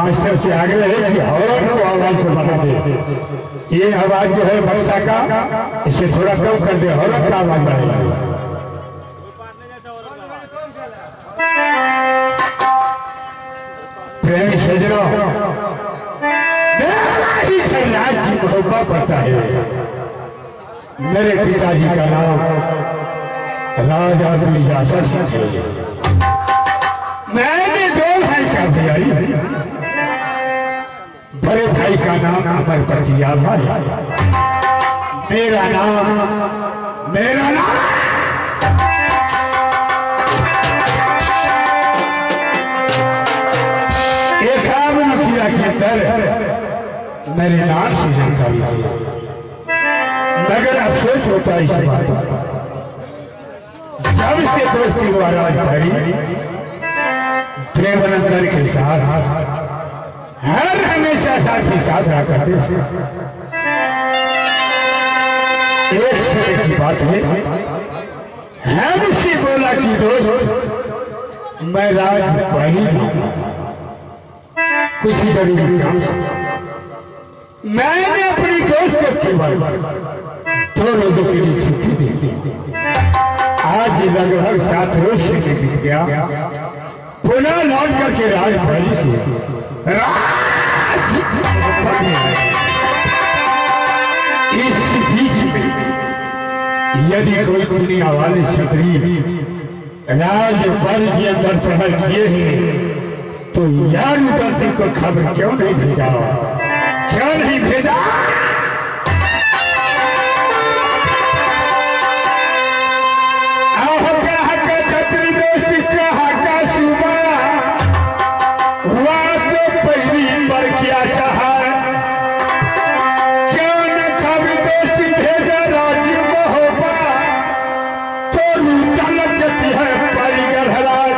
Master से आग्रह है कि हॉर्न को आवाज को बढ़ा दे। ये आवाज जो है बक्सा का, इसे थोड़ा कम कर दे, हॉर्न का आवाज बढ़ेगा। प्रेमी सजनों, मेरा ही राज्य महोबा पड़ता है। मेरे पिताजी का नाम राजा मिर्जा सिंह है। मैंने दो भाई का दिया, बड़े भाई का नाम अमरपति यादव है। मेरा नाम के अंदर मेरे नाम से जानकारी है, मगर अफसोस होता है इस बात पर। जब से दोस्ती वाराज धरी प्रेमानंद के साथ हर हमेशा साथ ही साथ रहा करते थे। एक समय की बात है, हमसे बोला कि दोस्त मैं राज पढ़ी कुछ ही देर मैंने अपनी दोस्त को केवल 2 रोजों के लिए छुट्टी दी। आज लगभग 7 रोज से बीत गया, पुनः लौट करके राजभरी से इस बीच में यदि कोई दुनिया वाले छतरी राजभरी के अंदर चढ़ किए हैं तो यार उधर को खबर क्यों नहीं भेजा, क्यों नहीं भेजा? छतरी दोस्ती कहा का सुबह हुआ तो पहली पर क्या चाहा, क्यों न खबर दोस्ती भेजा राजी महोबा तो लूटा लग जाती है पाई गढ़राज।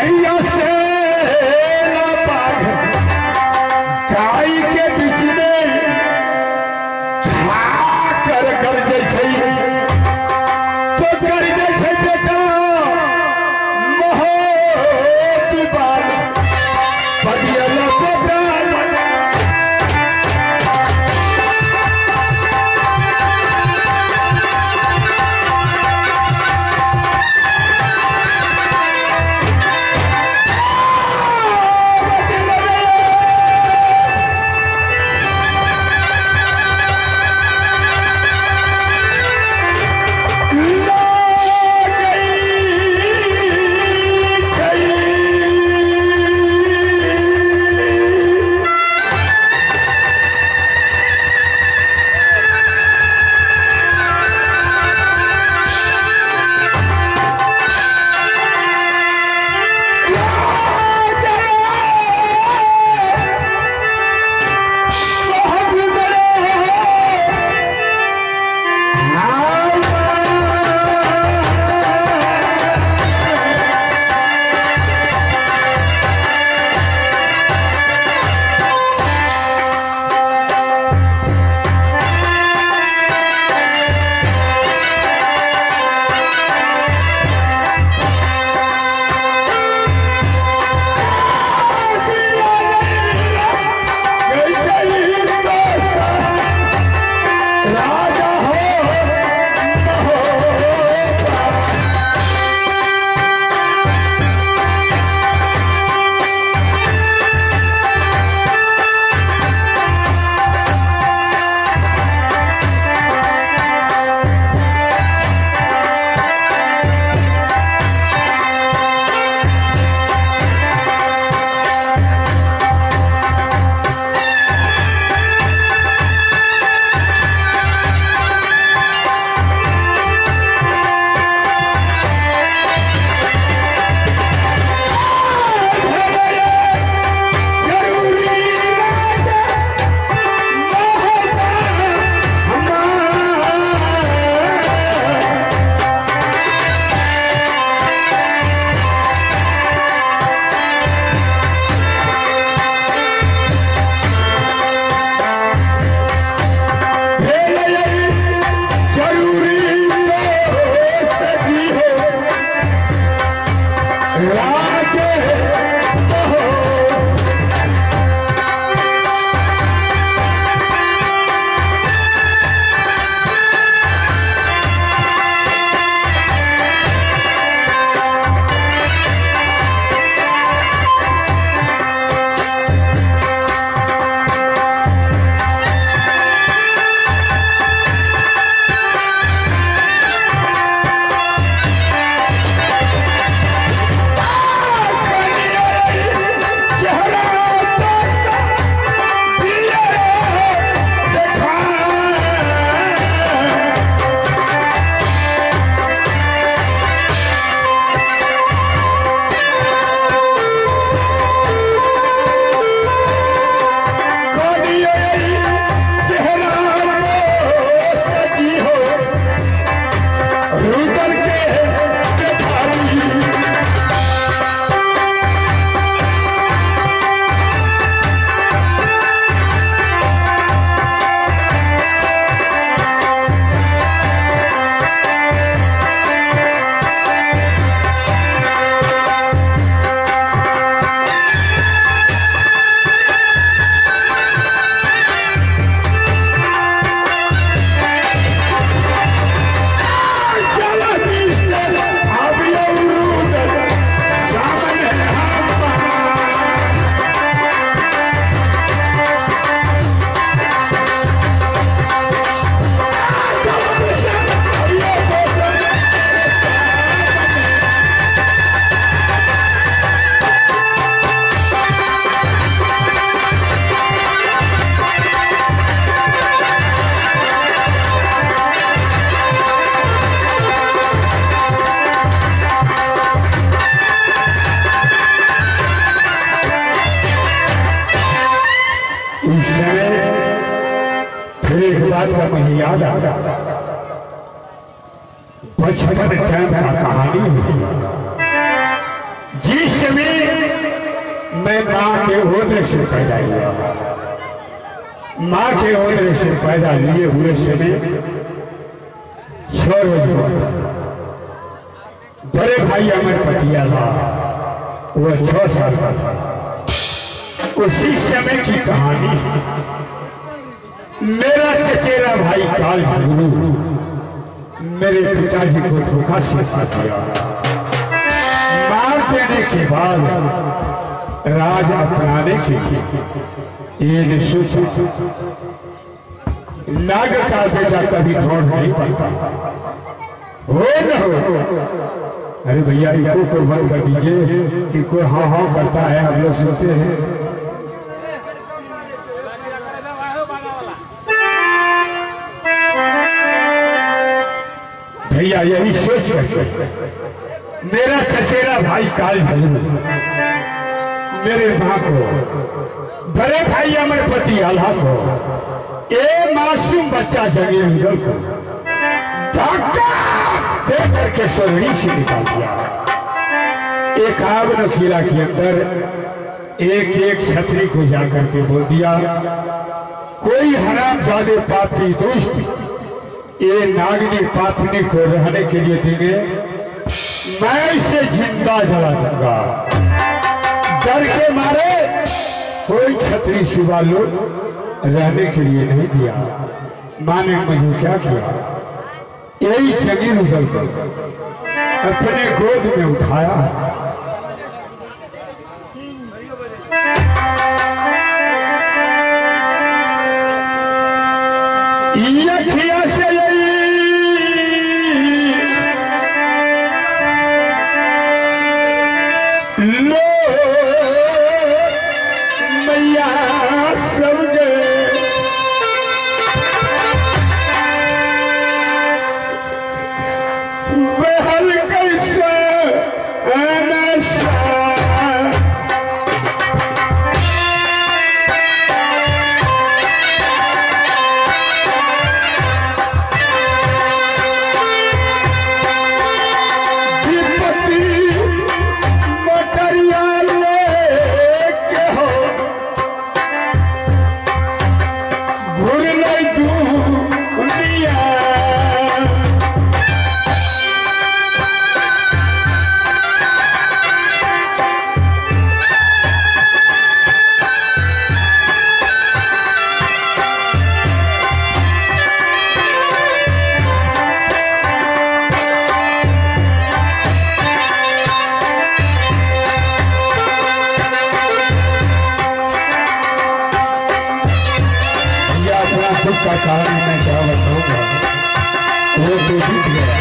कहिया से ना बाघ गाय के बीच में कर दे छै तो कर दे छै बेटा मोह विवाद बदियल बेटा बात का मुझे याद आ बचपन टाइम का कहानी जिस समय मैं माँ के होने से पैदा हुआ, माँ के होने से पैदा लिए हुए समय 6 रोज हुआ था। बड़े भाई अमर पतिया था, वह 6 साल का था। उसी समय की कहानी है। मेरा चचेरा भाई काल गुरु मेरे पिताजी को धोखा सिखा दिया। मार देने के बाद राज अपनाने के लिए ये सोचा नाग का बेटा कभी ढोड़ नहीं पाता, हो न हो। अरे भैया इको को बंद कर दीजिए, इको हाँ हाँ करता है, हम लोग सुनते हैं। भैया यही सोच करके मेरा चचेरा भाई काल मेरे माँ को, बड़े भाई अमरपति आल्हा को, ये मासूम बच्चा जगे उंगल को धक्का दे करके सोरणी से निकाल दिया। एक आग नखीरा के अंदर एक एक छतरी को जाकर के बोल दिया, कोई हरामजादे पापी दुष्ट ये नागनी पापनी को रहने के लिए देंगे, मैं इसे जिंदा जला दूंगा। डर के मारे कोई छतरी सुबह लोग रहने के लिए नहीं दिया। माँ ने मुझे क्या किया, यही जगीर उगल कर अपने गोद में उठाया। यखिया से लो मैया सबके बहल कैसे का कारण मैं क्या बताऊंगा, वो तो जीत गया।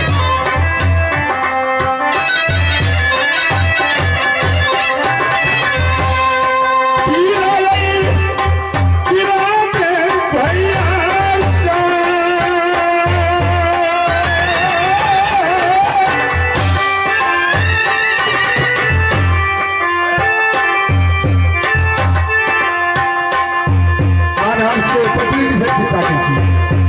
पटरी से खिता की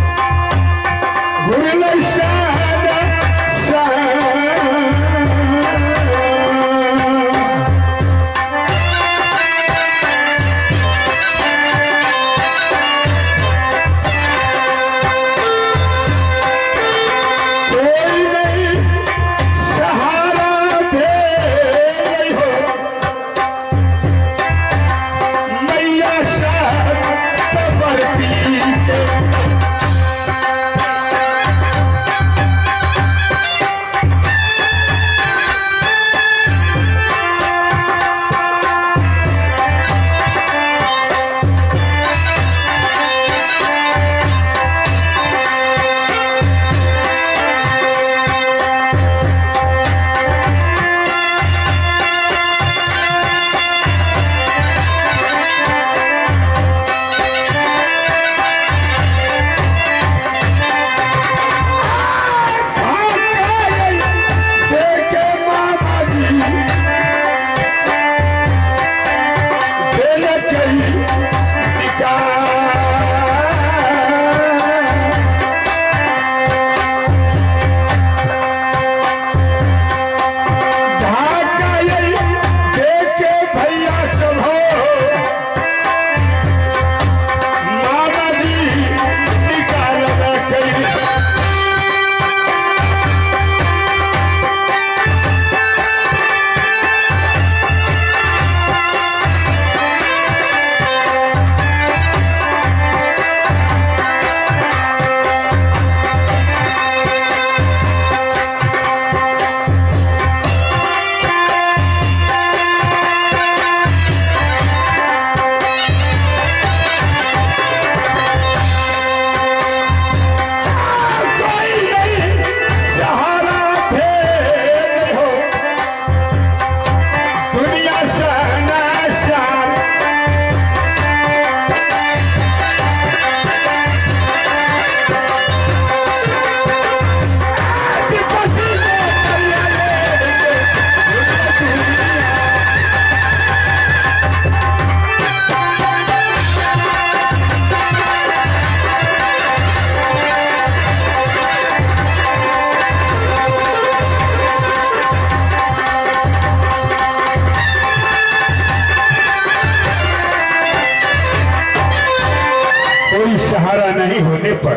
सहारा नहीं होने पर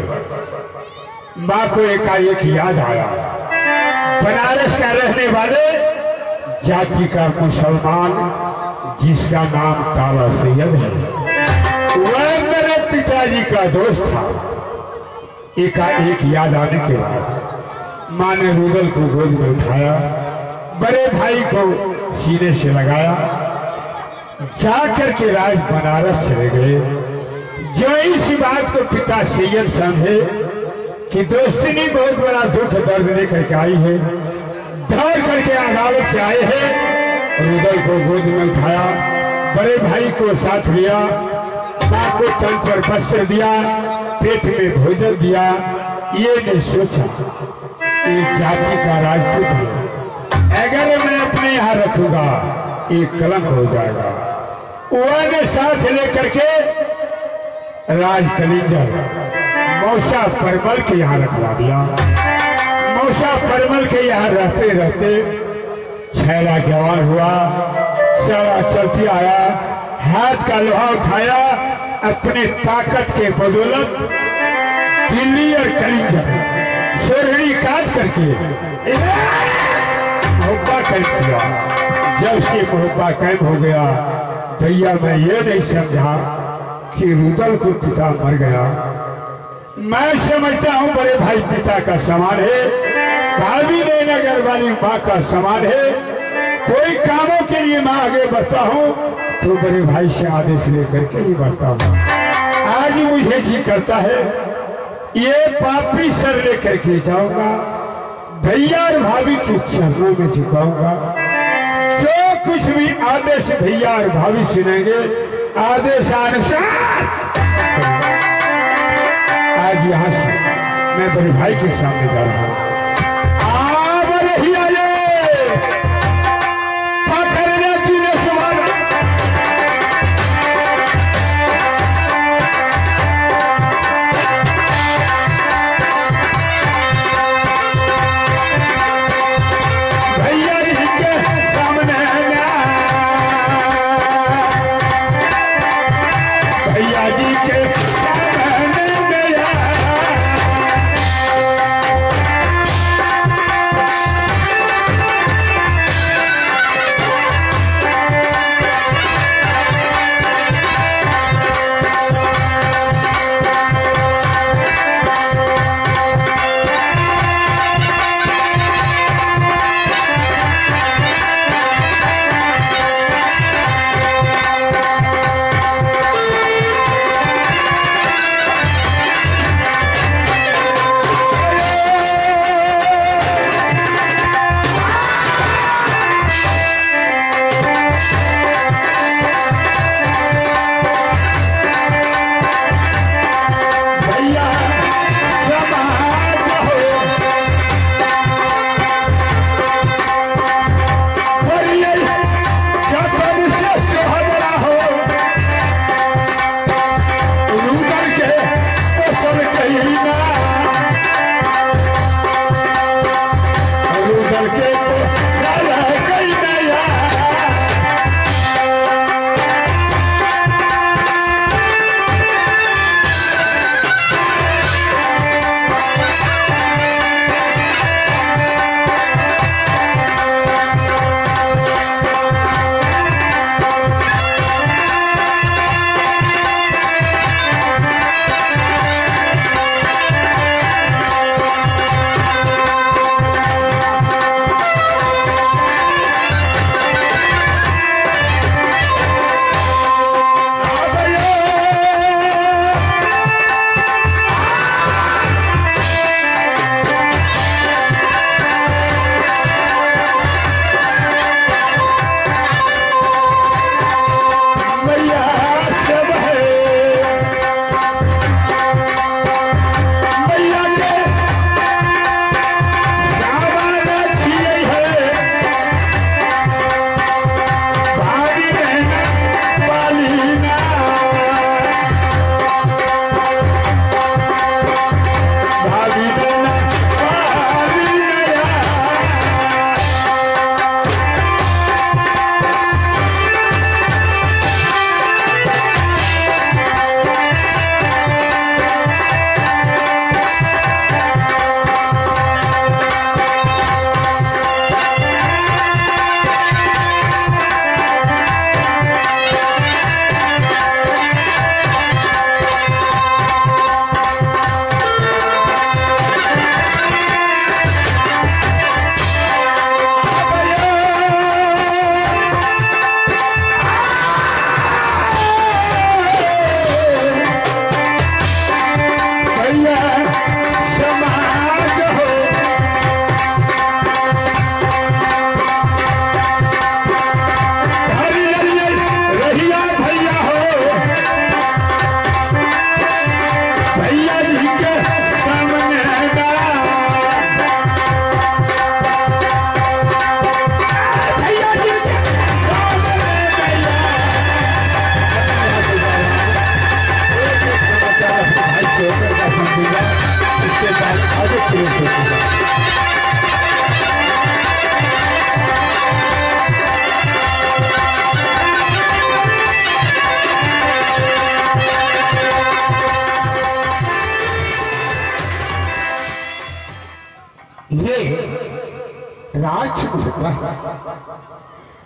माँ को एकाएक याद आया, बनारस का रहने वाले जाति का मुसलमान जिसका नाम काला सैयद है, वह मेरे पिताजी का दोस्त था। एकाएक याद आने के बाद माँ ने रुदल को गोद में उठाया, बड़े भाई को सीने से लगाया, जाकर के राज बनारस चले गए। जो इस बात को पिता सैयद समझे कि दोस्ती बहुत बड़ा दुख दर्द लेकर के आई है, दौड़ करके अदालत से आए हैं, रुदल को गोद में उठाया, बड़े भाई को साथ लिया, माँ को तन पर वस्त्र दिया, पेट में भोजन दिया। ये नहीं सोचा एक जाति का राजपूत है, अगर मैं अपने यहाँ रखूंगा एक कलंक हो जाएगा। वह साथ लेकर के राज कलिंजर मौसा परमल के यहाँ रखवा दिया। मौसा परमल के यहाँ रहते रहते छैला जवान हुआ, सारा चलती आया, हाथ का लोहा उठाया, अपने ताकत के बदौलत दिल्ली और कलिंजर सोरड़ी काट करके मुहब्बा कैद किया। जब से मुहब्बा कैद हो गया, भैया मैं ये नहीं समझा कि रुदल को पिता मर गया। मैं समझता हूँ बड़े भाई पिता का समान है, भाभी नगर वाली माँ का समान है। कोई कामों के लिए मैं आगे बढ़ता हूँ तो बड़े भाई से आदेश लेकर के ही बढ़ता हूँ। आज मुझे जी करता है ये पापी सर लेकर के जाऊंगा, भैया और भाभी के चरणों में झुकाऊंगा। जो कुछ भी आदेश भैया और भाभी सुनेंगे, आदेशानुसार आज यहाँ से मैं बड़े भाई के सामने जा रहा हूँ।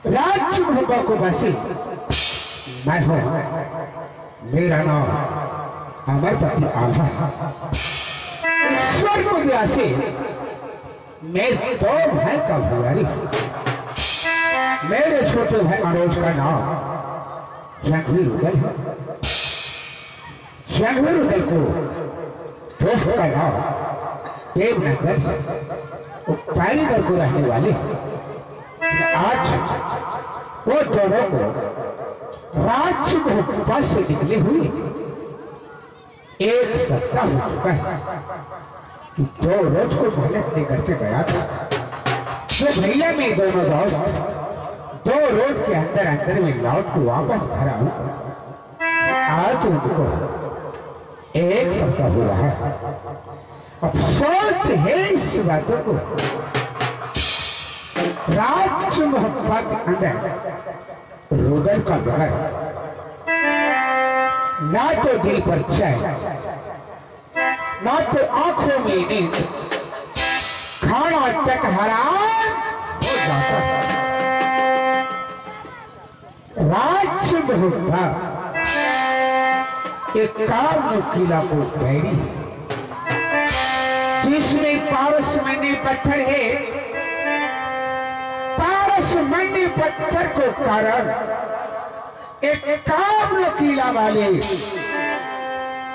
राजमहबा को बसे मैं हूं। मेरा नाम अमरपति आल्हा। ईश्वर को दया से मैं 2 भाई का भुआरी। मेरे छोटे भाई मनोज का नाम रणवीर उदल है। रणवीर उदल को दोस्त का नाम देवनगर है। वो पानीगर को रहने वाले। आज वो दोनों को राजमहबा से निकले हुए 1 सप्ताह हो चुका है कि 2 रोज को मेहनत लेकर के गया था। तो भैया में दोनों दोस्त 2 रोज के अंदर अंदर में लौट को वापस घर आऊं। आज उनको 1 सप्ताह हो रहा है। अब सोच है इस बातों को। राजमहबा के अंदर रुदल का घर ना तो दिल पर चैन, ना तो आंखों में नींद, खाना तक हराम हो जाता है। राजमहबा एक काम किला को बैरी जिसमें पारसमणि पत्थर है। पारसमणि पत्थर को कारण एक काम किला वाले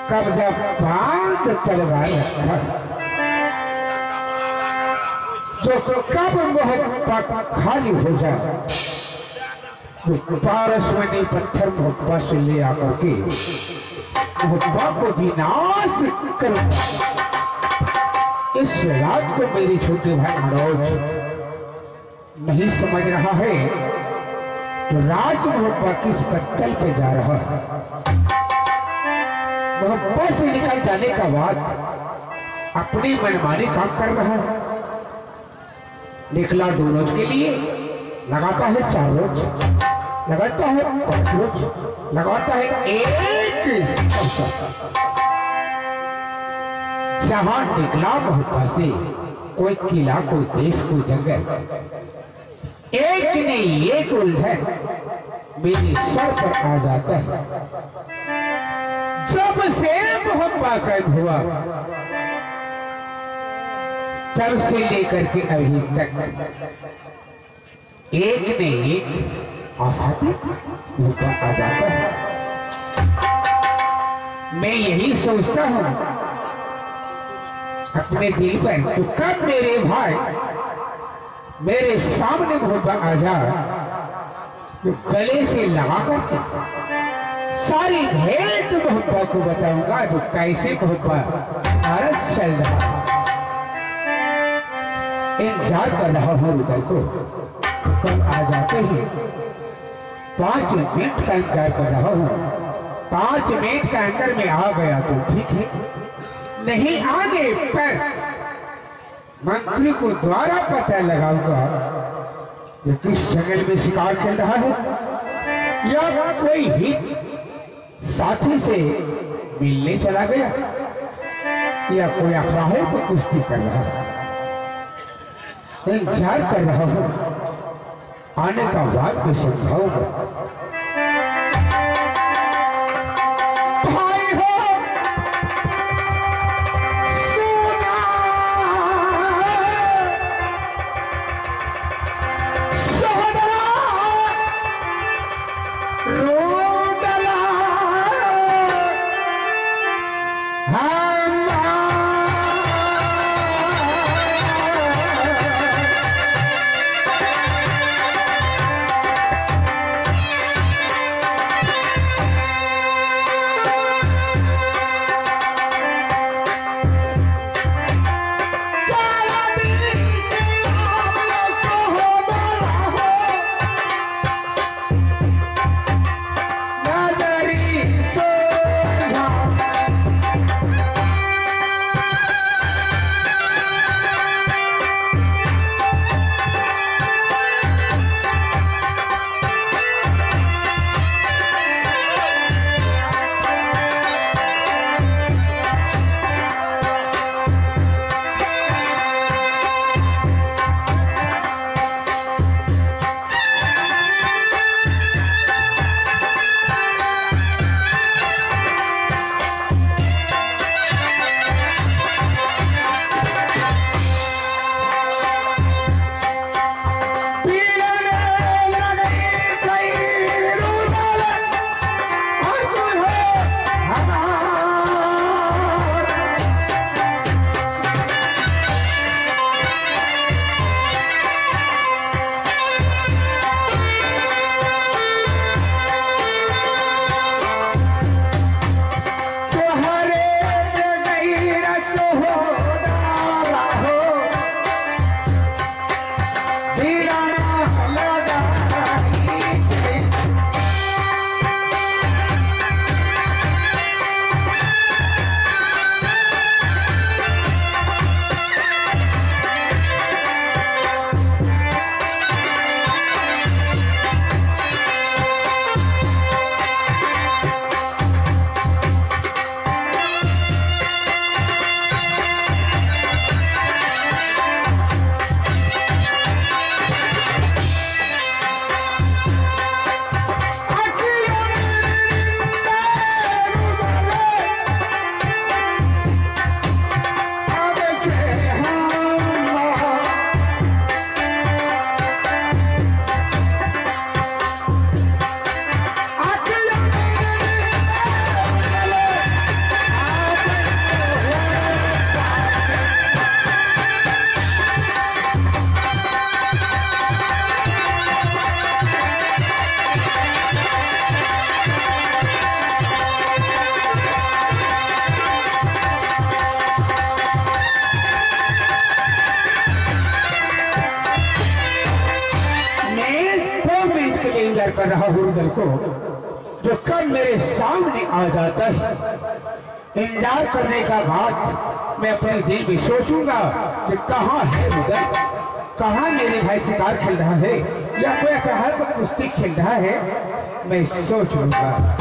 कब्जा बांध तलवार रखा, जो कब मोहब्बत खाली हो जाए तो पारसमणि पत्थर मोहब्बा से ले आकर के मोहब्बा को विनाश कर। इस रात को मेरे छोटे भाई मनोज नहीं समझ रहा है तो राजमहबा किस पत्तल पे जा रहा है। मोहब्बा से निकल जाने का बाद अपनी मनमानी काम कर रहा है। निकला 2 रोज के लिए, लगाता है 4 रोज, लगाता है 5 रोज, लगाता है 1 जहां निकला मोहब्बा से कोई किला, कोई देश, कोई जंगल, एक नहीं एक उलझन मेरे सर पर आ जाता है। जब से मोहब्बा कैद हुआ तब से लेकर के अभी तक एक ने एक आफत ऊपर आ जाता है। मैं यही सोचता हूं अपने दिल पर तो कब मेरे भाई मेरे सामने मोहब्बा आ जाए तो गले से लगा करके सारी भेंट मोहब्बा को बताऊंगा तो कैसे मोहब्बा भारत चल रहा। इंतजार कर रहा हूं हृदय को, कल आ जाते ही 5 मिनट का इंतजार कर रहा हूं। 5 मिनट के अंदर में आ गया तो ठीक है, नहीं आने पर मंत्री को द्वारा पता लगाऊंगा कि किस जंगल में शिकार चल रहा है, या कोई ही साथी से मिलने चला गया, या कोई अफराह को कुश्ती कर रहा है। इंतजार कर रहा हूं, आने का बात भी समझाऊंगा। कर रहा हूँ रुदल को, जो कल मेरे सामने आ जाता है। इंतजार करने का बाद मैं अपने दिल में सोचूंगा कि कहाँ है रुदल, कहाँ मेरे भाई शिकार खेल रहा है या कोई कहाँ पर कुश्ती खेल रहा है, मैं सोच लूंगा।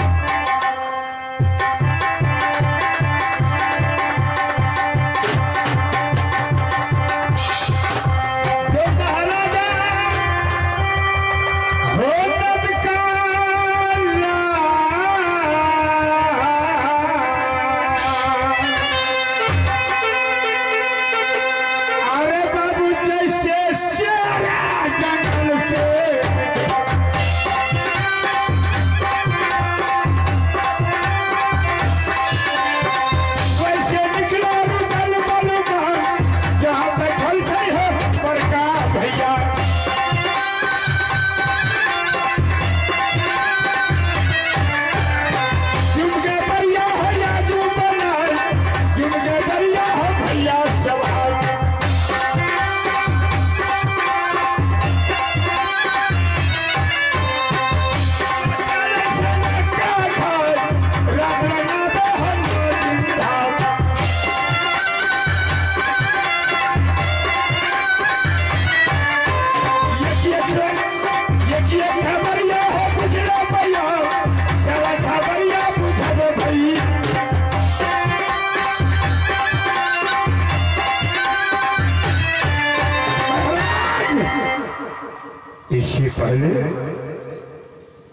इससे पहले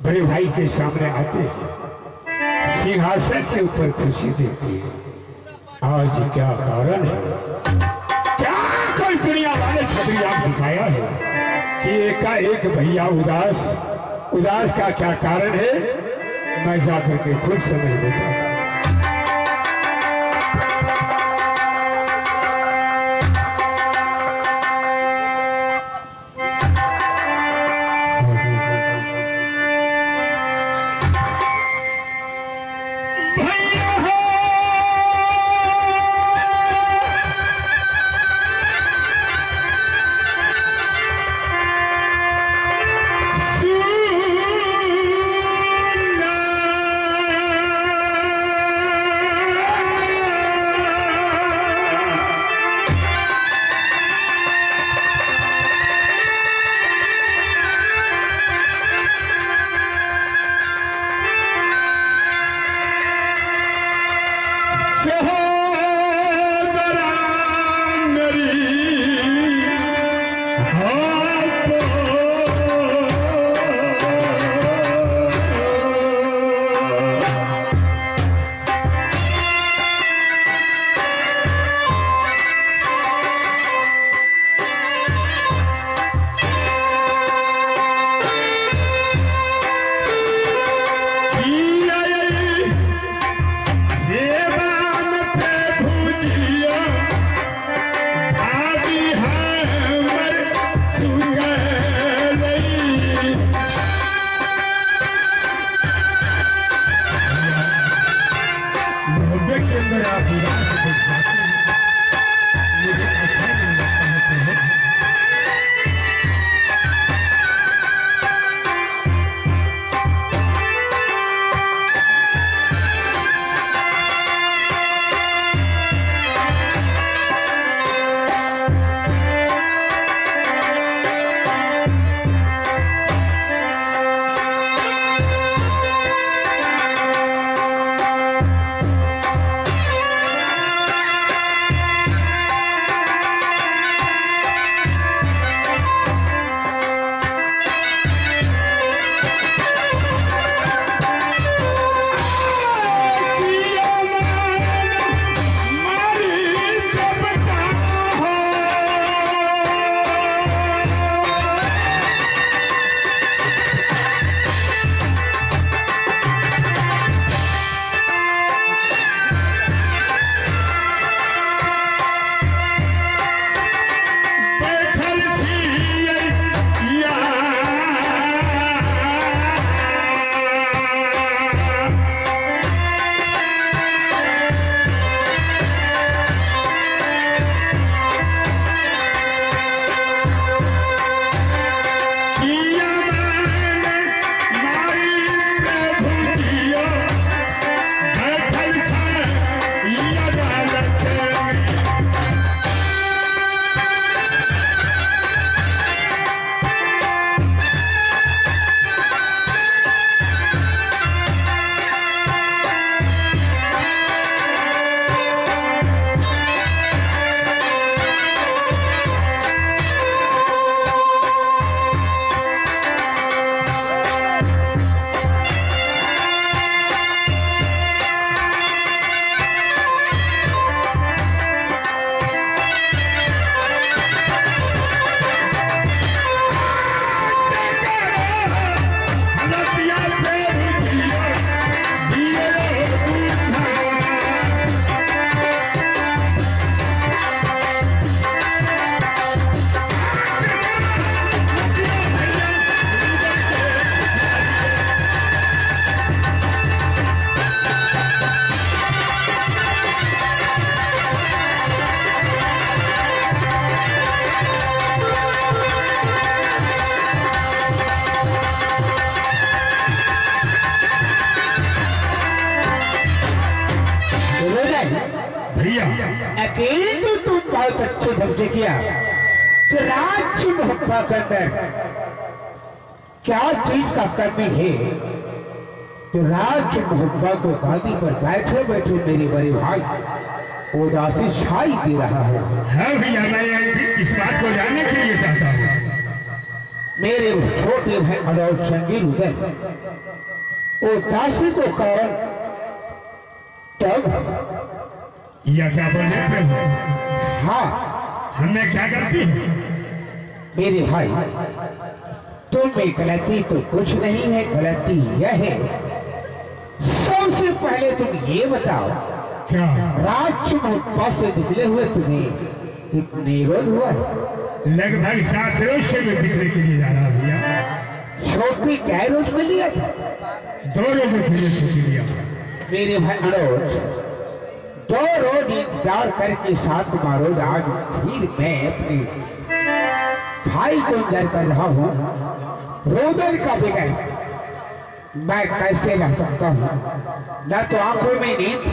बड़े भाई के सामने आते सिंहासन के ऊपर खुशी देती है। आज क्या कारण है, क्या कोई दुनिया वाले छतरिया दिखाया है कि एकाएक भैया उदास का क्या कारण है, मैं जाकर के खुद समझ लेता हूँ। भैया अकेले तो तुम बहुत अच्छे ढंग से किया। तो राज्य मुहब्बा के अंदर क्या चीज का कमी है? तो राज्य मुहब्बा को गादी पर बैठे बैठे मेरे बड़े भाई उदासी छाई दे रहा है। हाँ भैया, मैं इस बात को जानने के लिए चाहता हूँ। मेरे छोटे भाई अडोल संगीत उदय उदासी को कारण तब या क्या बोले प्रभु? हाँ, हमने क्या गलती है? मेरे भाई तुम में गलती तो कुछ नहीं है, गलती यह है सबसे पहले तुम ये बताओ क्या राज्य मुहब्बा से निकले हुए तुम्हें कितने रोज हुआ है? लगभग 7 रोज से मैं बिकने के लिए जा रहा भैया। छोटी क्या रोज को लिया था? 2 रोजों के लिए छुट्टी लिया। मेरे भाई अनोज 2 रोज इंतजार करके 7वां रोज आज फिर मैं अपने भाई को इंतजार कर रहा हूँ। रोदल का बगैर मैं कैसे रह सकता हूँ? ना तो आंखों में नींद,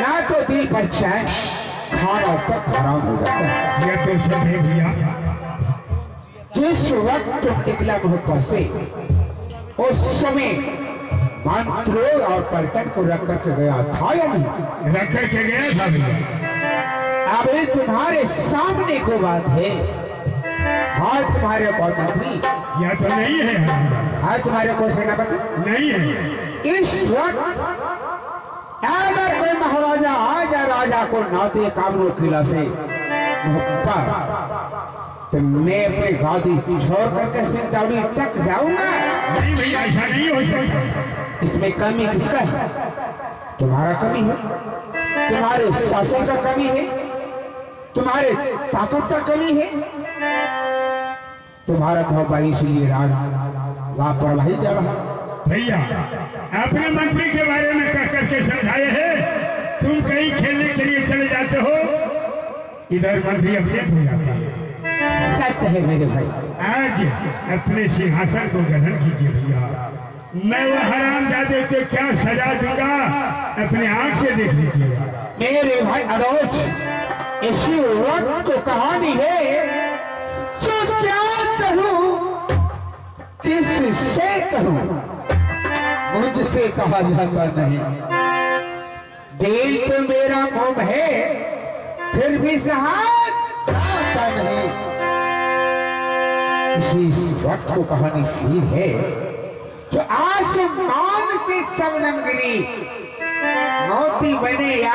ना तो दिल पर चैन, खाना तक खराब हो जाता है। यह तो सब है भैया। जिस वक्त तुम निकला मुहब्बा से उस समय मंत्रों और पलटन को रख करके गया था या नहीं? रख करके गया था भैया। अभी तुम्हारे सामने को बात है। हाँ, तुम्हारे कौन मंत्री? या तो नहीं है। हाँ, तुम्हारे को सेनापति नहीं है। इस वक्त अगर कोई महाराजा आ जाए राजा को नाते कामरों किला से मुहब्बा, तो मैं अपनी गादी छोड़ करके सिंचावड़ी तक जाऊंगा। नहीं भैया, ऐसा नहीं हो सकता। इसमें कमी किसका है? तुम्हारा कमी है, तुम्हारे शासन का कमी है, तुम्हारे ताकत का कमी है, तुम्हारा मुहब्बा इसलिए लापरवाही जा रहा। भैया अपने मंत्री के बारे में कह करके समझाए हैं। तुम कहीं खेलने के लिए चले जाते हो, इधर मंत्री अपसेट हो जाते हैं। सत्य है मेरे भाई। आज अपने सिंहासन को ग्रहण कीजिए भैया। मैं वो हरामजादे को क्या सजा दूंगा अपने आंख से देख लीजिएगा। मेरे भाई अरोज, इसी वक्त को कहानी है तो क्या कहूं, किससे कहूं, मुझसे कहा जाता नहीं। दिल तो मेरा मुंह है, फिर भी सहाता नहीं। इसी वक्त को कहानी ही है जो आसमान से सबनम गिरी, मोती बने या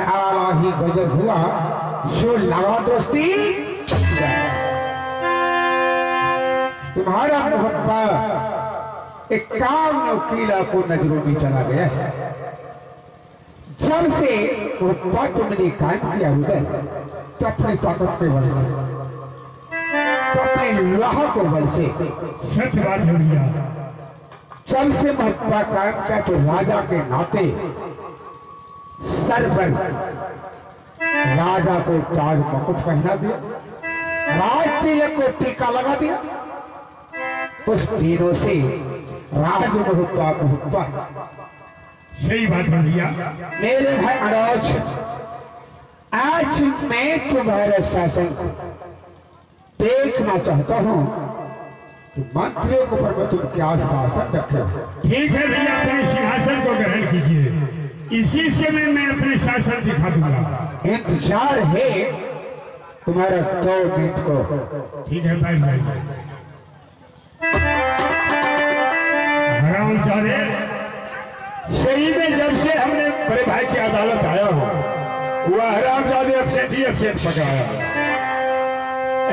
आला ही गजब हुआ जो लगा दोस्ती। तुम्हारा मुहब्बा एक काम वकीला को नजरों में चला गया है। जब से मुहब्बा तुमने कायम किया उधर, तो अपनी ताकत के बल से, तो अपने लोहा को बल से, सच बात है भैया। जब से मुहब्बा कायम किया तो राजा के नाते सर पर राजा को ताज मुकुट पहना दिया, राज तिलक को टीका लगा दिया। उस दिनों से राज मुहब्बा। सही बात है भैया। मेरे भाई अनोज, आज मैं तुम्हारे शासन को देखना चाहता हूँ कि मंत्रियों के ऊपर में तुम क्या शासन रखे हो। ठीक है भैया, अपने सिंहासन को ग्रहण कीजिए। इसी से मैं अपने शासन दिखा दूंगा। इंतजार है तुम्हारा 2 मिनट को। ठीक है भाई भाई। हरामजादे, सही में जब से हमने बड़े भाई की अदालत आया हो, वह हरामजादे अपसेट ही अपसेट पकाया।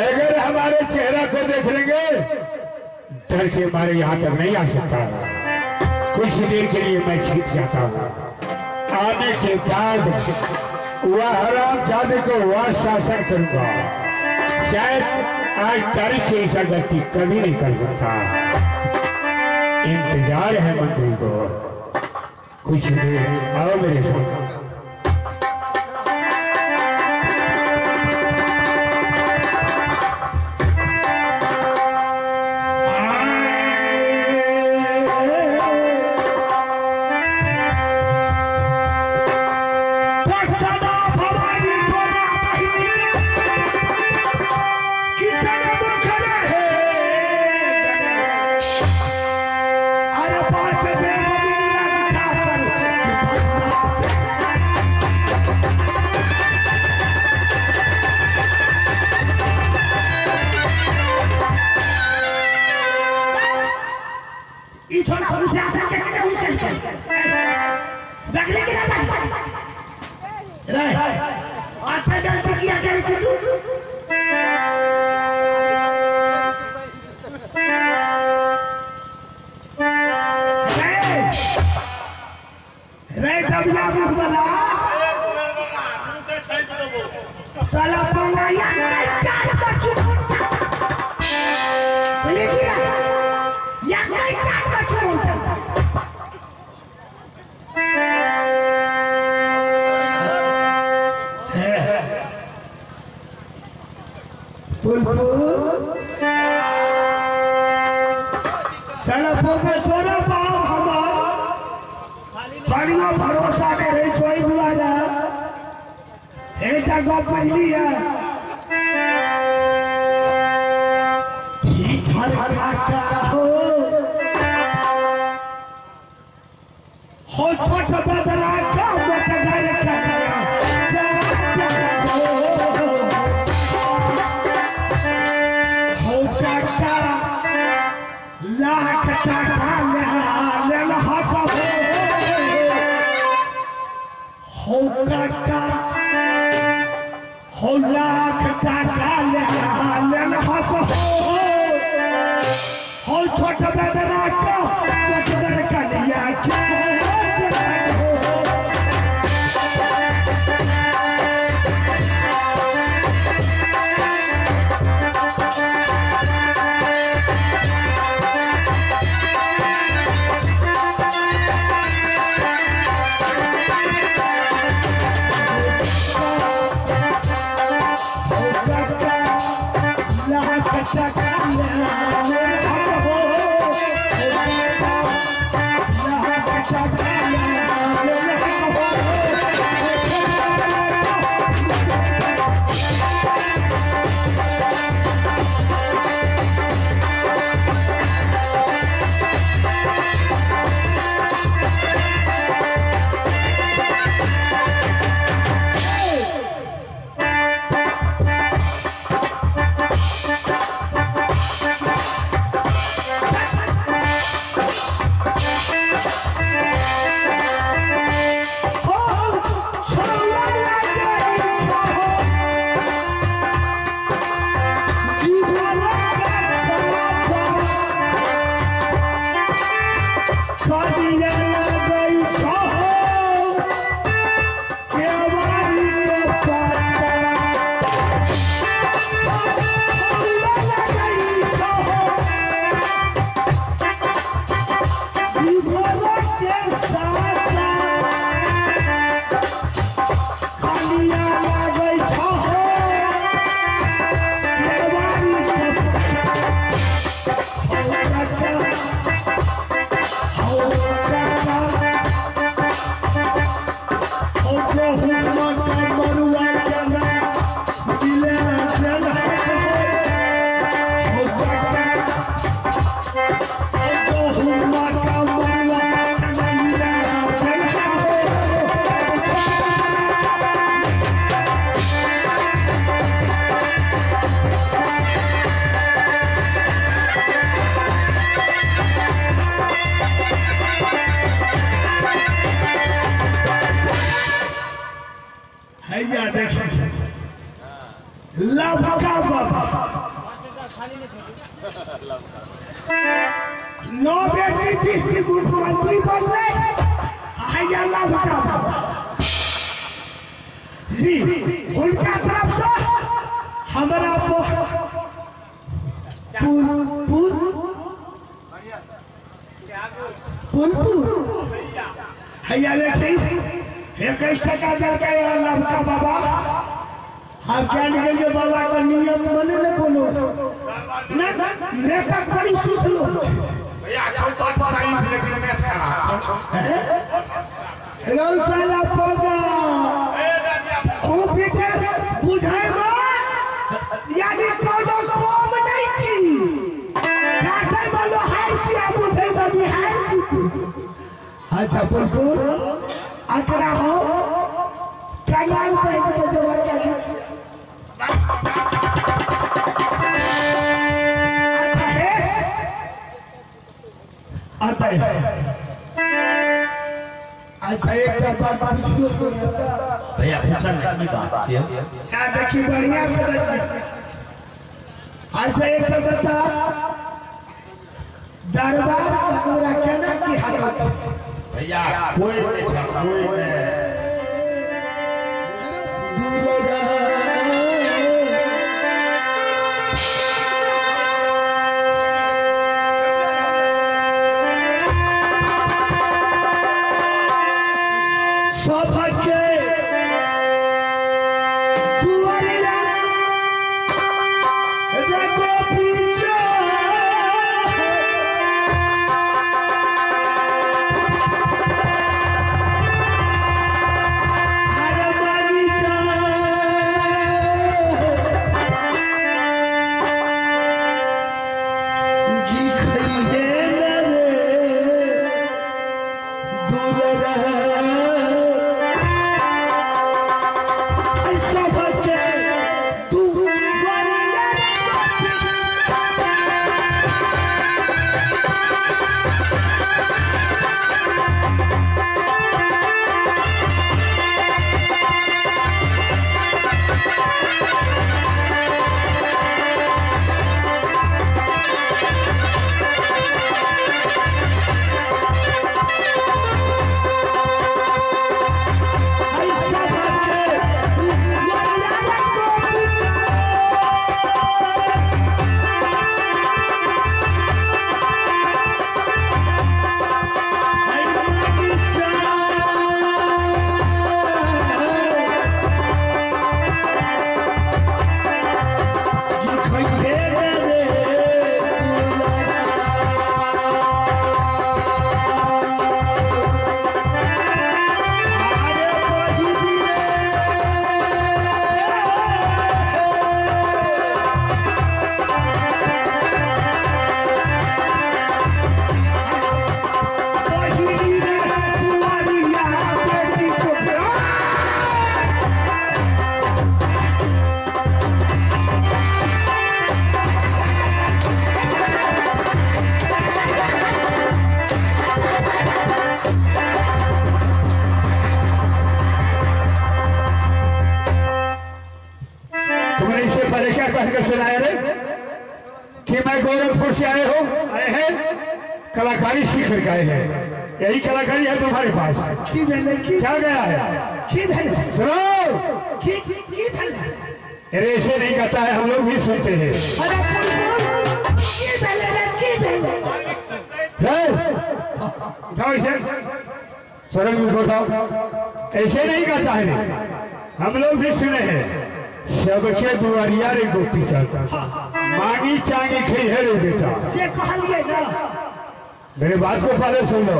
अगर हमारे चेहरा को देख लेंगे, डर के मारे यहाँ तक नहीं आ सकता। कुछ देर के लिए मैं छिप जाता हूँ। आने के बाद वह हरामजादे को वह शासन करूंगा। शायद आज तारीख से ऐसा गलती कभी नहीं कर सकता। इंतजार है मंत्री को, कुछ देर आओ मेरे साथ। ई छोरा उसे आता के के उसे देखले कि ना रे आता गलती किया करे तू रे डबिया मुखबला साला पंगा या चार बच्चे बोले क्या या चार बच्चे बोलते साला पंगा तोरा बाप हमार खालियो भरोसा में रही छोई दुआरा एकटा गप पढ़ली है ठीक काका हो छोट बदरा का बटगर काका हो काका लाख टाका ले हक हो काका हो लाख टाका ले हक हो छोट बदरा का बटगर कलिया मुख्यमंत्री बनले जी उनका तरफ से हमारा हैया देखिए 21 टका दल का लड़का बाबा हम जान गए बाबा का नियम बने न कोनो नेता बड़ी सुध लो भैया छोटा साइज लेकिन मैं साला पगा ओ पीछे बुझाए बा यानी कोनो कम नहीं छी काटे वालो हार छी आ बुझे बा बिहार छी अच्छा बुलबुल अकरा हो कनाल पे के जवाब क्या आता है। अच्छा एक बात पूछियो तो भैया पूछा नहीं बात है क्या देखी बढ़िया से देखी। अच्छा एक बता दरबार हमरा केना की हालत है भैया कोई नहीं था कोई नहीं दूलगा सभके दुआरिया रगो पीछे अरे बगीचा की खइए न रे दुलगा कलाकारी सीख कर आए हैं। यही कलाकारी है तुम्हारे पास। क्या गया है अरे ऐसे नहीं कहता है, हम लोग भी सुनते हैं। सरल भी बताओ, ऐसे नहीं कहता है, हम लोग भी सुने हैं। सबके दुआरिया रे गोपी चाहता मांगी चांगी खई है रे बेटा। मेरे बात को पहले सुन लो।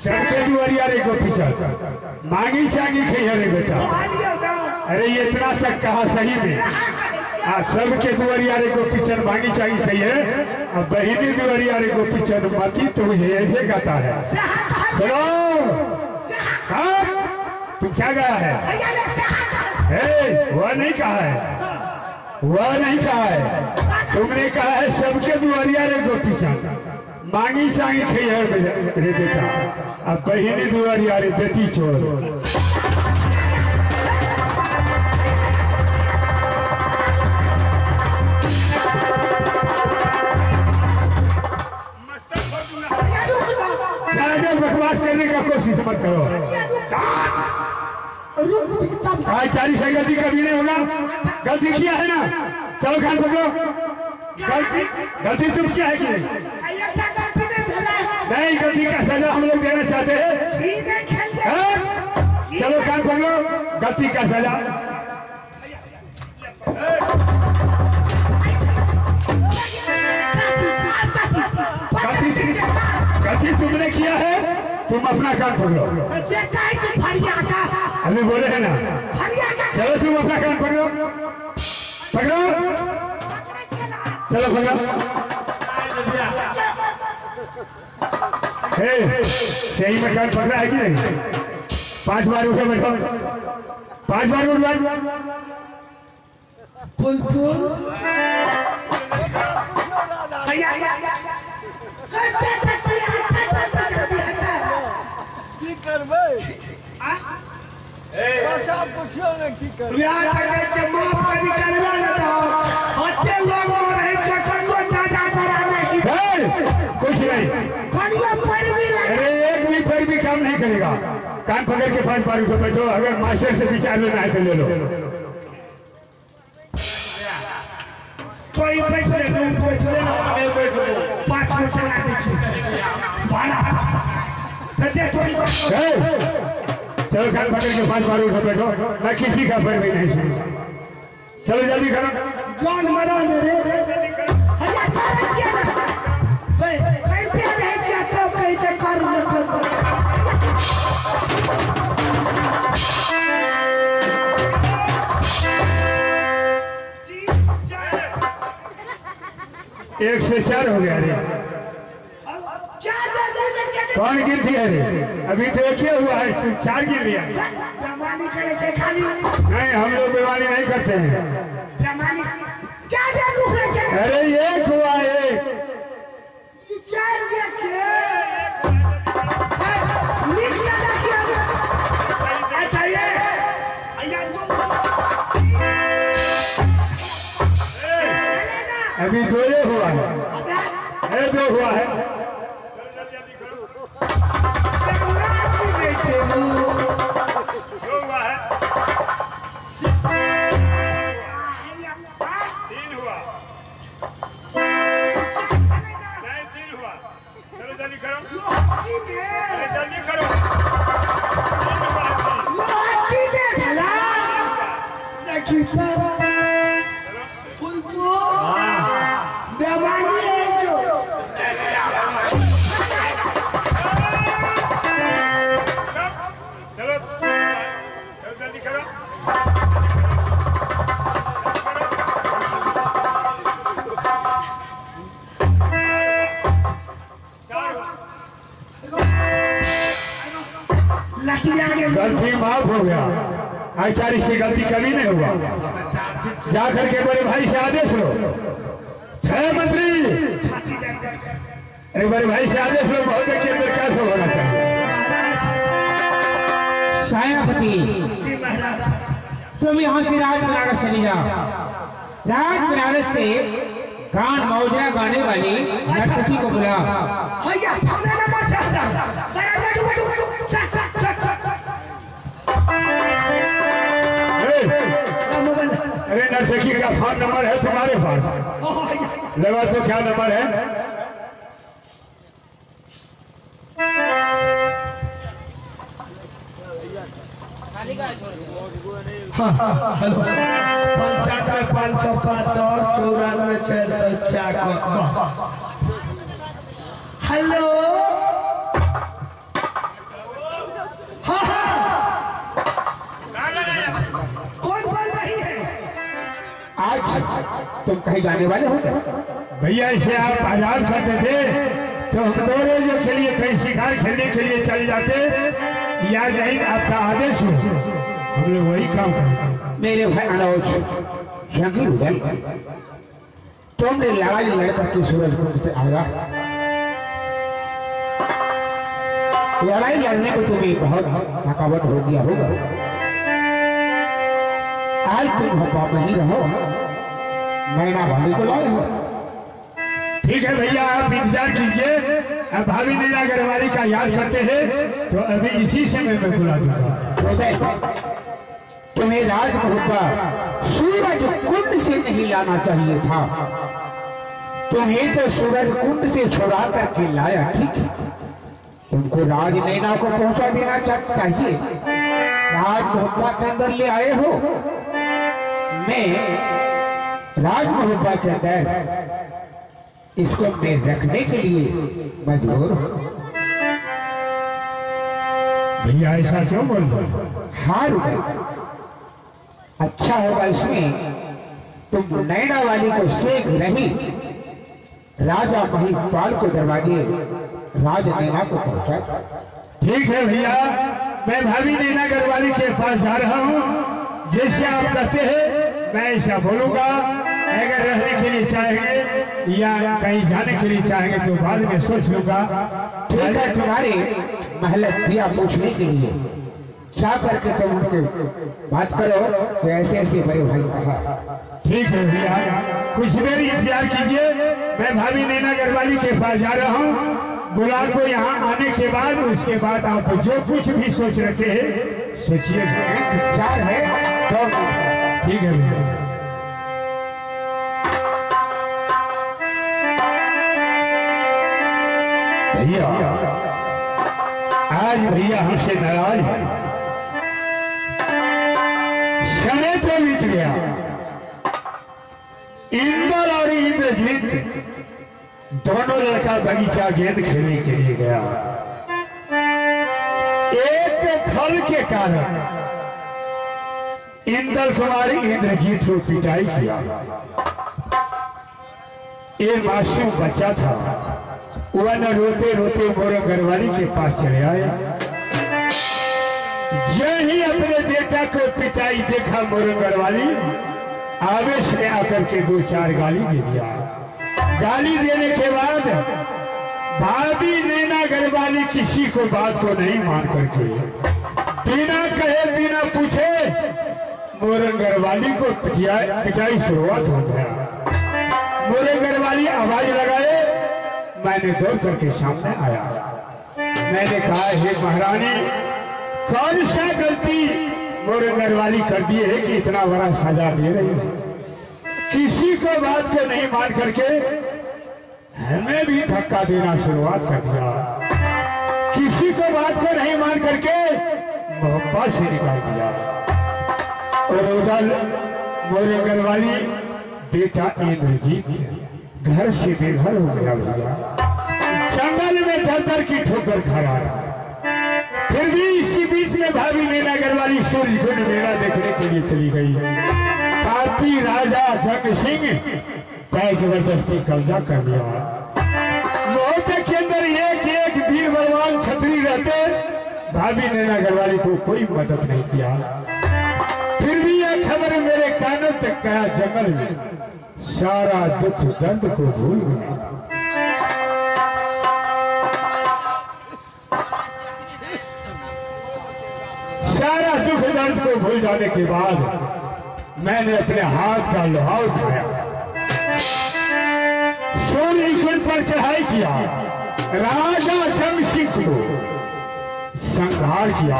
सबके दुआरिया रे को पीछा मांगी चांगी खई है रे बेटा। अरे ये इतना तक कहा सही में। सबके दुआरिया रे को पीछे मांगी चांगी खई है, अब बहिनी दुआरिया रे को पीछे मती तो ये ऐसे कहता है। चलो तू क्या गया है? वह नहीं कहा है, वह नहीं कहा है, तुमने कहा है सबके दुआरिया रे गोपी चांद मांगी चांगी खई है रे बेटा। अब बहिनी दुआरिया रे बेटी छोड़। बकवास करने का कोशिश मत करो। भाईचारी से गलती कभी नहीं होगा। गलती किया है ना, चलो कान पकड़ो। गलती तुम किया है कि नहीं? गलती का सजा हम लोग देना चाहते हैं। चलो कान पकड़ो, गलती का सजा। गलती तुमने किया है, तुम अपना कान पकड़ो। अभी बोले है ना, चलो तुम अपना कान पकड़ो, पकड़ो, चलो पकड़ो। सही में कान पकड़ा है कि नहीं? 5 बार उठो बैठो, 5 बार उठ फुलफुल भैया करते बचिया था की करबे बच्चा पूछियो ने की कर बियाह करे जे माफ करी करबे न तो हत्ते लोग मरे छै कनियो ताजा करा नहीं कुछ नहीं, कनियो पर भी लगे। अरे एक भी पर भी काम नहीं करेगा। कान पकड़ के 5 बार उठो बैठो, अगर मास्टर से विचार लेना है तो ले लो। कोई बैठ ले दो बैठ ले ना 500 टका दे छी भाड़ा दे थोड़ी चलो कान पकड़ के 5 बार उठो बैठो, मैं किसी का पर भी नहीं सुनूंगा। चलो जल्दी करो। जान मरा दे रे हया कर छिया ना बे कहीं पे रह छिया तो कहीं से कर न कर। एक से 4 हो गया रे। क्या दे कौन गिर दिया रे? अभी तो एक ही हुआ है, तू 4 गिर लिया। बेमानी करे छे खाली नहीं, हम लोग बेमानी नहीं करते हैं। बेमानी क्या दे दूसरे छे। अरे एक हुआ एक। चार ये के नीक से देखिए। अच्छा ये भैया दो अभी 2 ही हुआ है। अरे 2 हुआ है। गलती माफ हो गया। आज तारीख से गलती कभी नहीं हुआ। जाकर के बड़े भाई से आदेश लो। है मंत्री, अरे बड़े भाई से आदेश लो, महोदय के अंदर क्या सब होना चाहिए। सेनापति तुम यहाँ से राज बनारस चली जाओ। राज बनारस से गान मौजरा गाने वाली नर्तकी को बुलाओ। भैया थाने नंबर से हटा बैठो बैठो चल चल अरे नर्तकी का फोन नंबर है तुम्हारे पास? लगा तो क्या नंबर है? हाँ हेलो 95 505 94 456 हेलो हाँ कौन बोल रही है? आज तुम कहीं जाने वाले हो क्या? भैया इसे आप आजाद करते थे तो हम 2 रोज के लिए कहीं शिकार खेलने के लिए चले जाते, या नहीं आपका आदेश हो हम लोग वही काम करते। मेरे भाई अनुज जंगली उदय, तुमने लड़ाई लड़कर के सूरजकुंड से आया। लड़ाई लड़ने को तुम्हें बहुत थकावट हो गया होगा। आज तुम हवा नहीं रहो, नैना वाली को लाए हो। ठीक है भैया, आप इंतजार कीजिए। अब भाभी नैना गरवाली का याद करते हैं तो अभी इसी समय में बुला दूंगा। तुम्हें राजमहल का सूरज कुंड से नहीं लाना चाहिए था, तुम्हें तो सूरज कुंड से छुड़ा करके लाया। ठीक है, तुमको राज नैना को पहुंचा देना चाहिए। राजमहल के अंदर ले आए हो, मैं राजमहल के अंदर इसको मैं रखने के लिए मजबूर हूं। भैया ऐसा क्यों बोल रहे? हार गए। अच्छा होगा इसमें तुम नैना वाली को सेक नहीं, राजा महिपाल को दरवाजे राज नैना को पहुंचा। ठीक है भैया, मैं भाभी नैना गरवाली के पास जा रहा हूँ। जैसे आप कहते हैं मैं ऐसा बोलूंगा, अगर रहने के लिए चाहेंगे या कहीं जाने के लिए चाहेंगे तो बाद में सोच लूंगा। ठीक है, तुम्हारी मेहनत दिया पूछने के लिए, क्या करके तुम उनके बात करो तो ऐसे ऐसे बड़े भाई कहा। ठीक है भैया, कुछ देर इंतजार कीजिए, मैं भाभी नैना गढ़वाली के पास जा रहा हूँ। बुला को यहाँ आने के बाद उसके बाद आप जो कुछ भी सोच रखे हैं सोचिए। इंतजार है तो ठीक है भैया। भैया आज भैया हमसे नाराज है, समय तो बीत गया। इंद्र और इंद्रजीत दोनों लड़का बगीचा गेंद खेलने के लिए गया। एक फल के कारण इंद्र कुमार इंद्रजीत को पिटाई किया। ये मासूम बच्चा था, वह न रोते रोते मोरो गढ़वाली के पास चले आया। जब ही अपने बेटा को पिटाई देखा मोरो गढ़वाली आवेश में आकर के 2-4 गाली दे दिया। गाली देने के बाद भाभी नैना गढ़वाली किसी को बात को नहीं मान करके बिना कहे बिना पूछे मोरन गढ़वाली को पिटाई शुरुआत हो गया। मोरन गढ़वाली आवाज लगाए, मैंने दौड़ करके सामने आया। मैंने कहा, हे महारानी, कौन सा गलती मोरन गढ़वाली कर दी है कि इतना बड़ा सजा दे रही है? किसी को बात को नहीं मान करके हमें भी धक्का देना शुरुआत कर दिया। किसी को बात को नहीं मान करके मोहब्बत से निकाल दिया। और उधर मोरे गढ़वाली बेटा इंद्रजीत घर से बेघर हो गया। भैया जंगल में दर की ठोकर खा रहा। फिर भी इसी बीच में भाभी नैना गढ़वाली सूर्यकुंड मेला देखने के लिए चली गई। काफी राजा जंग सिंह पर जबरदस्ती कब्जा कर लिया। मोहब्बत के अंदर एक वीर बलवान छतरी रहते, भाभी नैना गढ़वाली को कोई मदद नहीं किया। फिर भी यह खबर मेरे कानों तक गया, जंगल में सारा दुख दर्द को भूल गया। सारा दुख दर्द को भूल जाने के बाद मैंने अपने हाथ का लोहा उठाया, सूर्यकुंड पर चढ़ाई किया, राजा जंग सिंह को संहार किया।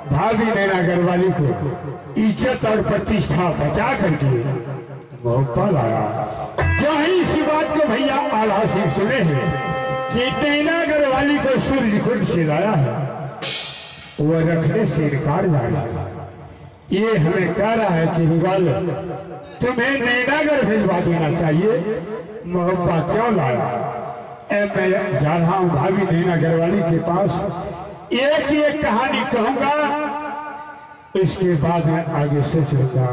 भाभी नैना गढ़वाली को इज्जत और प्रतिष्ठा बचा करके मौका लाया। जहाँ इस बात को भैया आला सिंह सुने हैं कि नैना गढ़वाली को सूर्यकुंड से लाया है, वह रखने से इनकार जा रहा है। ये हमें कह रहा है कि रुगल तुम्हें नैनागढ़ भिजवा देना चाहिए, मोहब्बत क्यों लाया? मैं जा रहा हूँ भाभी नैना गढ़वाली के पास, एक कहानी कहूंगा, इसके बाद मैं आगे से चलूंगा।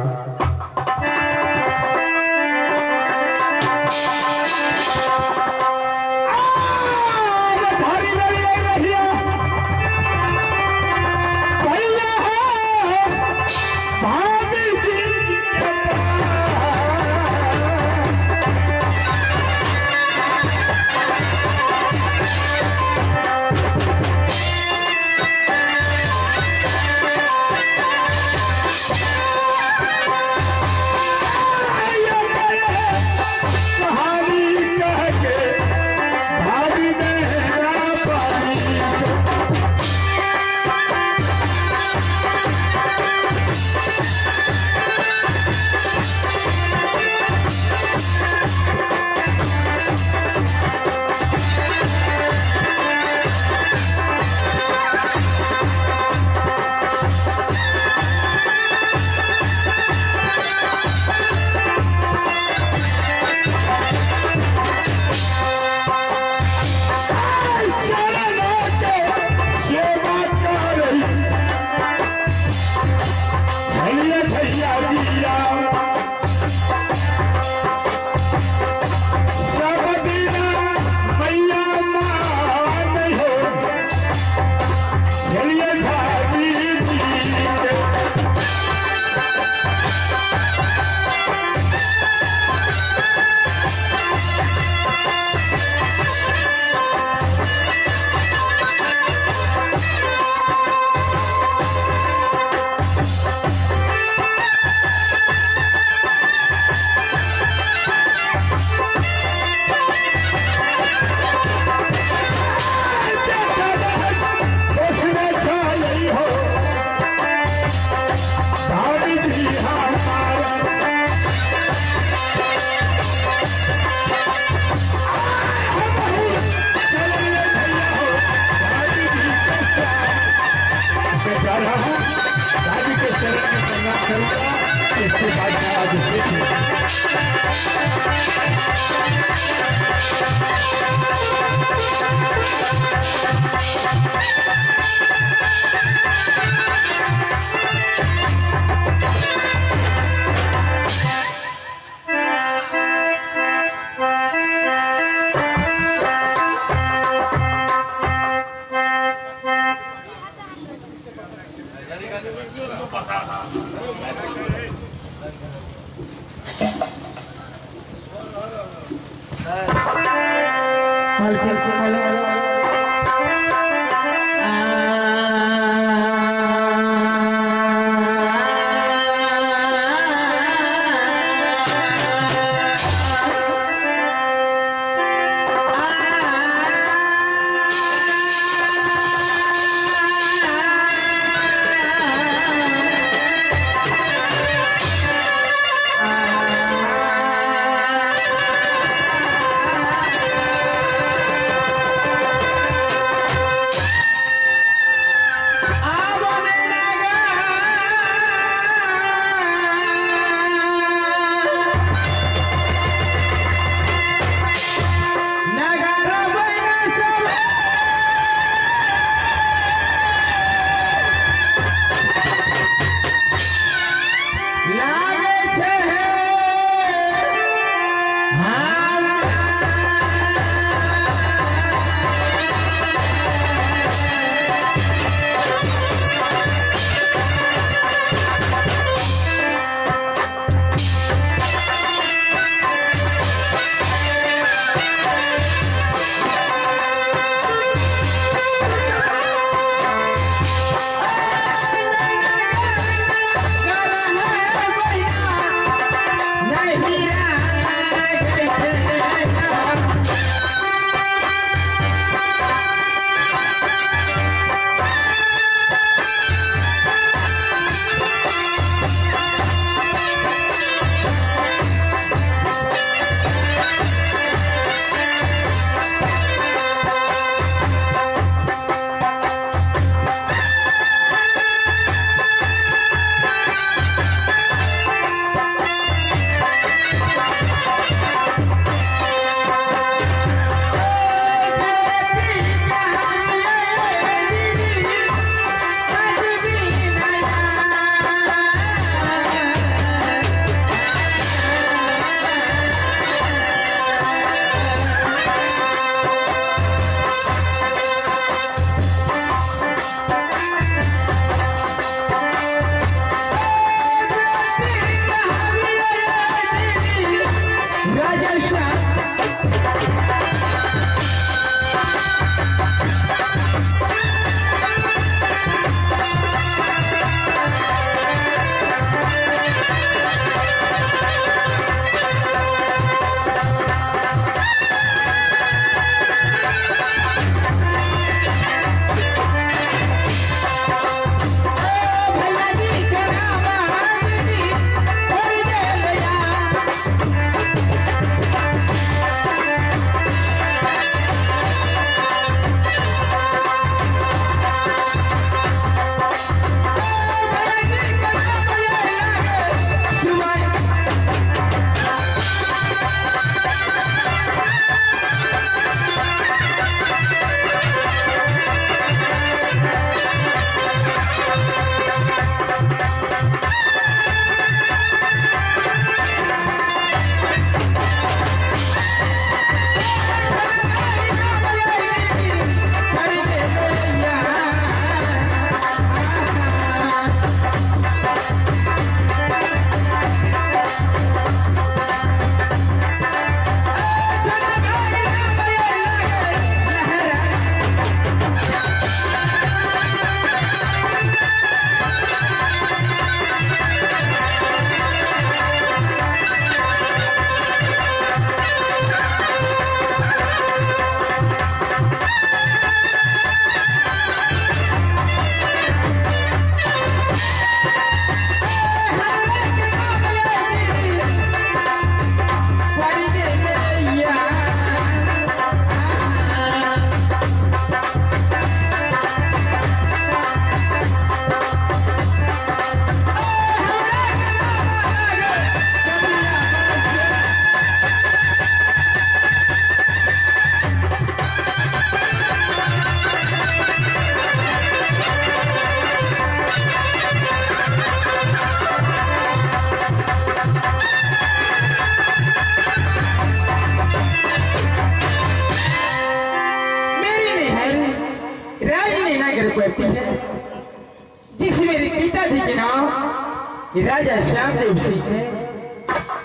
राजा श्यामदेव सिंह है।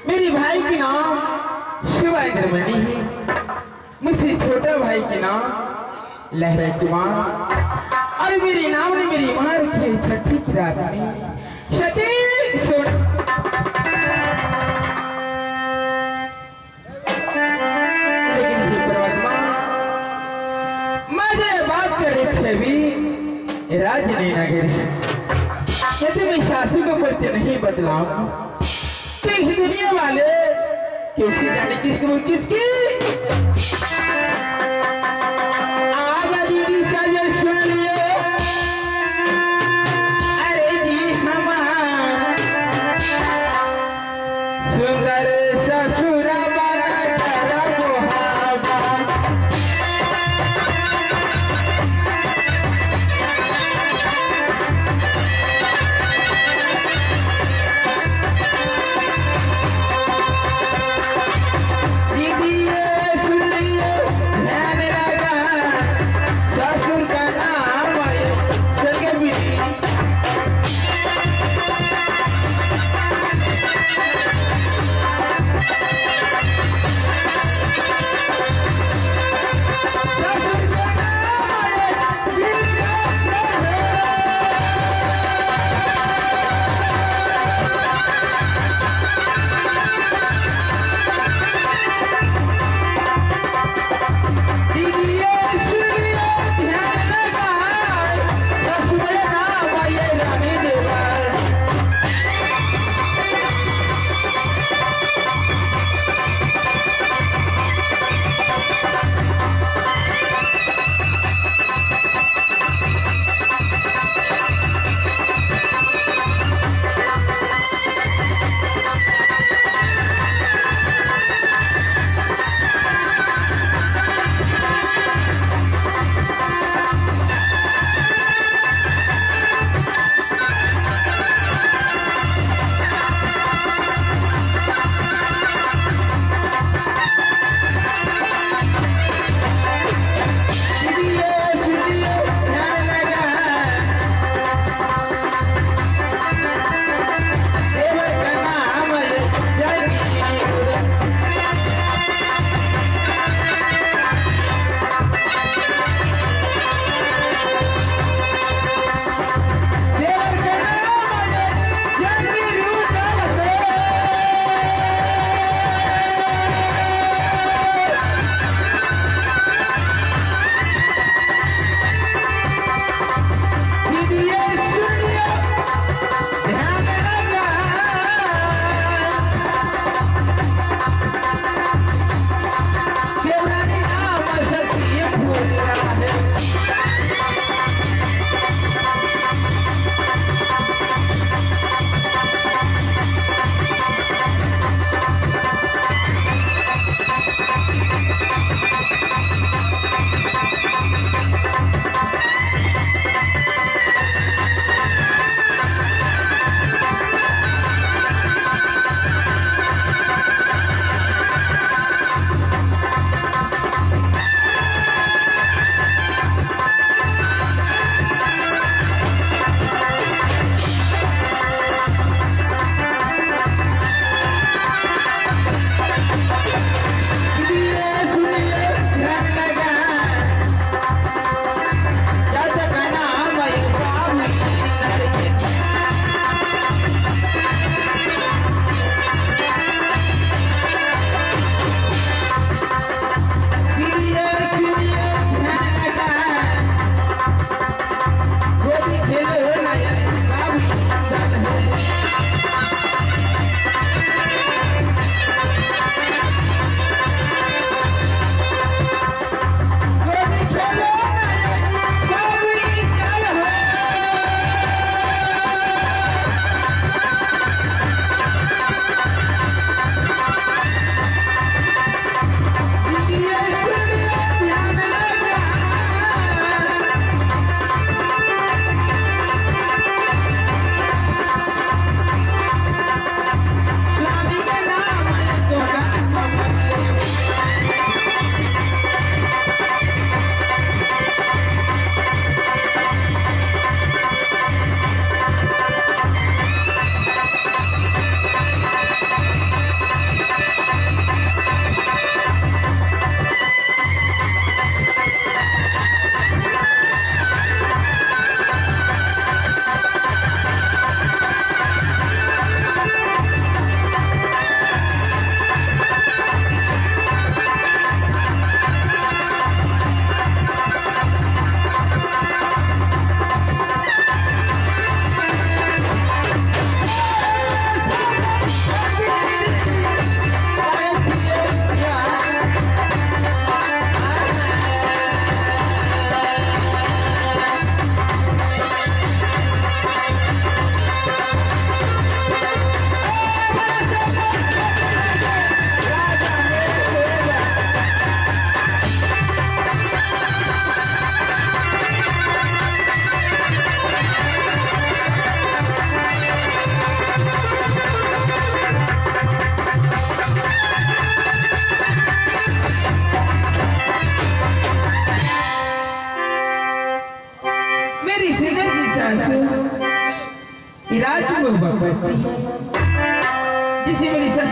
मेरे भाई के नाम शिवेंद्र मणि है। मुझसे छोटा भाई के नाम लहरा कुमार। और मेरे नाम ने मेरी मां रखी है छठी की रात में सती सोना। लेकिन हे परमात्मा, मुझे बात कर रहे थे अभी राज नगर। यदि मैं सासू को पढ़ते नहीं बदलाऊं तो इस दुनिया वाले कैसे जाने किसको किसकी। आजा दीदी सब सुन लियो। अरे जी हमार सुंदर ससुरा बना करा मोहाबा।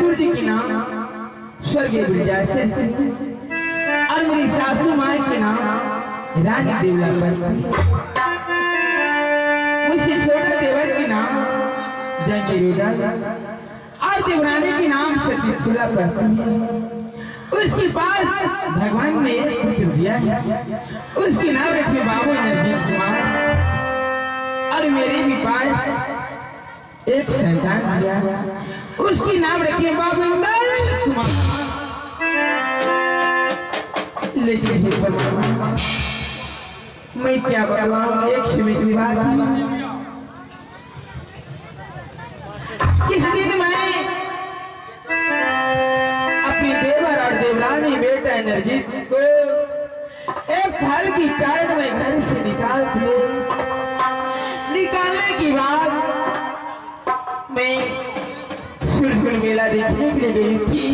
ससुर जी की नाम स्वर्गीय विजय सिंह और मेरी सासू माँ के नाम रानी देवलापंती, मुझसे छोटे देवर के नाम जंगे रोजा और देवरानी के नाम सती फूला पड़ती है। उसके पास भगवान ने एक पुत्र दिया है, उसके नाम रखे बाबू नरजीत कुमार, और मेरे भी पास एक संतान दिया, उसके नाम रखे बाबू इंदर कुमार। लेकिन हे भगवान, मैं क्या बताऊं, एक समय की बात है। किस दिन मैं अपनी देवर और देवरानी बेटा नरजीत को एक फल की कारण में घर से निकाल दिए। निकालने के बाद मैं सुरसुर मेला देखने के लिए गई थी।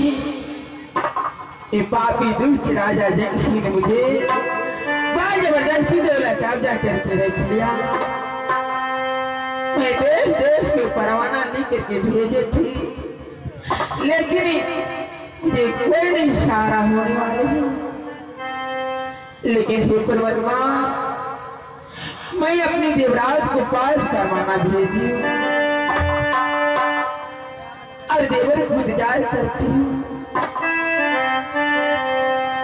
ये पापी दुष्ट राजा जंग सिंह ने मुझे बड़ा जबरदस्ती देवला कब्जा करके रख लिया। मैं देश देश में परवाना नहीं करके भेजे थी, लेकिन मुझे कोई नहीं सहारा होने वाले हैं। लेकिन हे परमात्मा, मैं अपनी देवराज को पास करवाना भेजी और देवर को इंतजार करती हूँ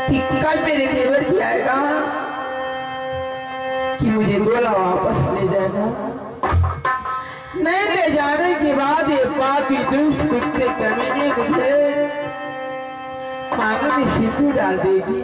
कि कब मेरे देवर भी आएगा कि मुझे डोला वापस ले जाएगा। नहीं ले जाने के बाद ये पापी दुष्ट कुत्ते कमीने मुझे मांगों में सिंदूर डाल देगी।